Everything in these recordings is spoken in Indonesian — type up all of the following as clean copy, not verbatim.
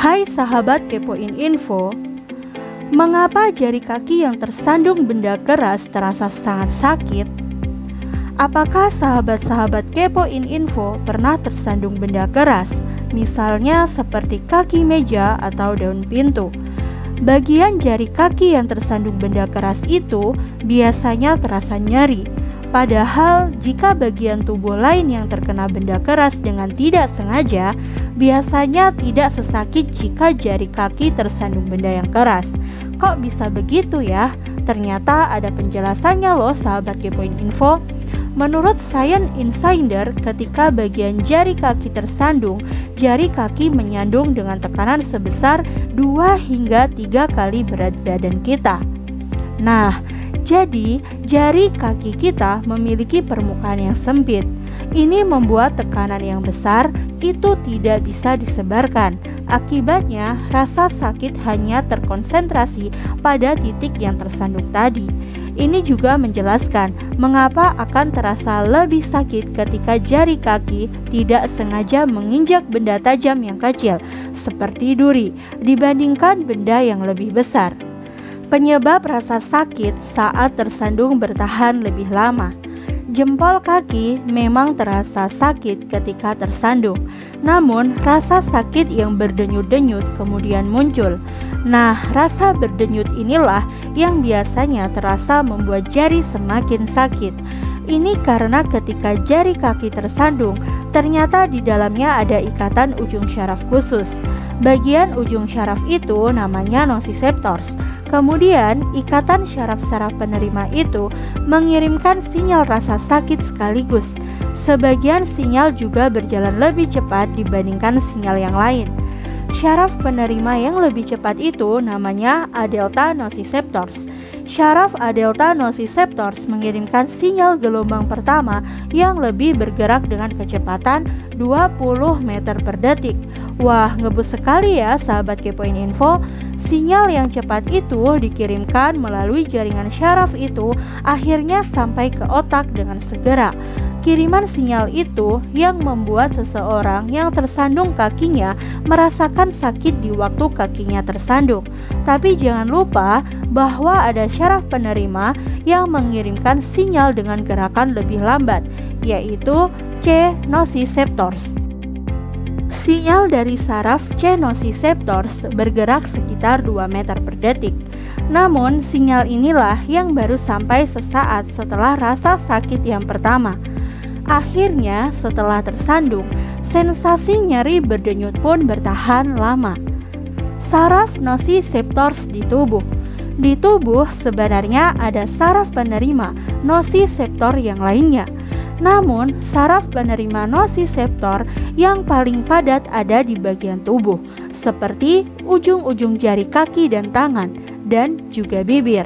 Hai sahabat Kepoin Info, mengapa jari kaki yang tersandung benda keras terasa sangat sakit? Apakah sahabat-sahabat Kepoin Info pernah tersandung benda keras, misalnya seperti kaki meja atau daun pintu? Bagian jari kaki yang tersandung benda keras itu biasanya terasa nyeri. Padahal jika bagian tubuh lain yang terkena benda keras dengan tidak sengaja, biasanya tidak sesakit jika jari kaki tersandung benda yang keras. Kok bisa begitu ya? Ternyata ada penjelasannya loh sahabat Kepoin Info. Menurut Science Insider, ketika bagian jari kaki tersandung, jari kaki menyandung dengan tekanan sebesar 2 hingga 3 kali berat badan kita. Nah, jadi jari kaki kita memiliki permukaan yang sempit. Ini membuat tekanan yang besar itu tidak bisa disebarkan. Akibatnya, rasa sakit hanya terkonsentrasi pada titik yang tersandung tadi. Ini juga menjelaskan mengapa akan terasa lebih sakit ketika jari kaki tidak sengaja menginjak benda tajam yang kecil, seperti duri, dibandingkan benda yang lebih besar. Penyebab rasa sakit saat tersandung bertahan lebih lama. Jempol kaki memang terasa sakit ketika tersandung, namun rasa sakit yang berdenyut-denyut kemudian muncul. Nah, rasa berdenyut inilah yang biasanya terasa membuat jari semakin sakit. Ini karena ketika jari kaki tersandung, ternyata di dalamnya ada ikatan ujung syaraf khusus. Bagian ujung syaraf itu namanya nociceptors. Kemudian, ikatan syaraf-syaraf penerima itu mengirimkan sinyal rasa sakit sekaligus. Sebagian sinyal juga berjalan lebih cepat dibandingkan sinyal yang lain. Syaraf penerima yang lebih cepat itu namanya A delta nociceptors. Syaraf A delta nociceptors mengirimkan sinyal gelombang pertama yang lebih bergerak dengan kecepatan 20 meter per detik. Wah, ngebut sekali ya sahabat Kepoin Info. Sinyal yang cepat itu dikirimkan melalui jaringan syaraf itu akhirnya sampai ke otak dengan segera. Kiriman sinyal itu yang membuat seseorang yang tersandung kakinya merasakan sakit di waktu kakinya tersandung. Tapi jangan lupa bahwa ada syaraf penerima yang mengirimkan sinyal dengan gerakan lebih lambat, yaitu C nociceptors. Sinyal dari saraf C nociceptors bergerak sekitar 2 meter per detik. Namun, sinyal inilah yang baru sampai sesaat setelah rasa sakit yang pertama. Akhirnya, setelah tersandung, sensasi nyeri berdenyut pun bertahan lama. Saraf nociceptors di tubuh. Di tubuh sebenarnya ada saraf penerima nociceptor yang lainnya. Namun, saraf penerima nociceptor yang paling padat ada di bagian tubuh, seperti ujung-ujung jari kaki dan tangan, dan juga bibir.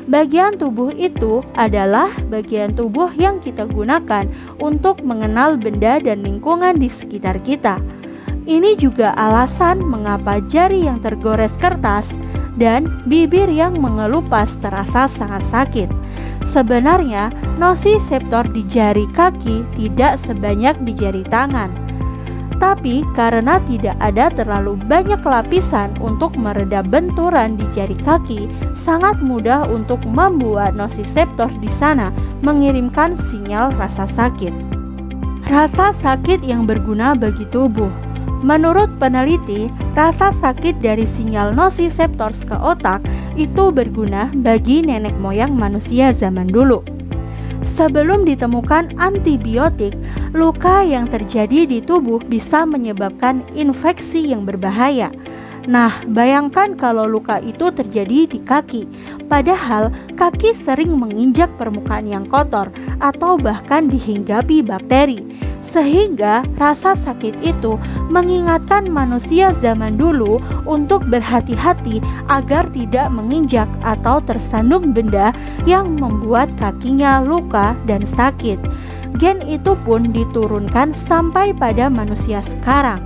Bagian tubuh itu adalah bagian tubuh yang kita gunakan untuk mengenal benda dan lingkungan di sekitar kita. Ini juga alasan mengapa jari yang tergores kertas dan bibir yang mengelupas terasa sangat sakit. Sebenarnya, nociceptor di jari kaki tidak sebanyak di jari tangan. Tapi karena tidak ada terlalu banyak lapisan untuk meredam benturan di jari kaki, sangat mudah untuk membuat nociceptor di sana mengirimkan sinyal rasa sakit. Rasa sakit yang berguna bagi tubuh. Menurut peneliti, rasa sakit dari sinyal nociceptors ke otak itu berguna bagi nenek moyang manusia zaman dulu. Sebelum ditemukan antibiotik, luka yang terjadi di tubuh bisa menyebabkan infeksi yang berbahaya. Nah, bayangkan kalau luka itu terjadi di kaki, padahal kaki sering menginjak permukaan yang kotor atau bahkan dihinggapi bakteri. Sehingga rasa sakit itu mengingatkan manusia zaman dulu untuk berhati-hati agar tidak menginjak atau tersandung benda yang membuat kakinya luka dan sakit. Gen itu pun diturunkan sampai pada manusia sekarang.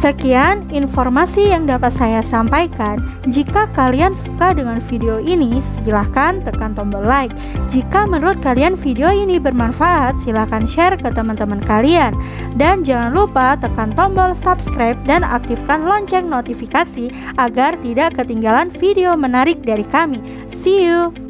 Sekian informasi yang dapat saya sampaikan. Jika kalian suka dengan video ini, silahkan tekan tombol like. Jika menurut kalian video ini bermanfaat, silahkan share ke teman-teman kalian. Dan jangan lupa tekan tombol subscribe dan aktifkan lonceng notifikasi agar tidak ketinggalan video menarik dari kami. See you!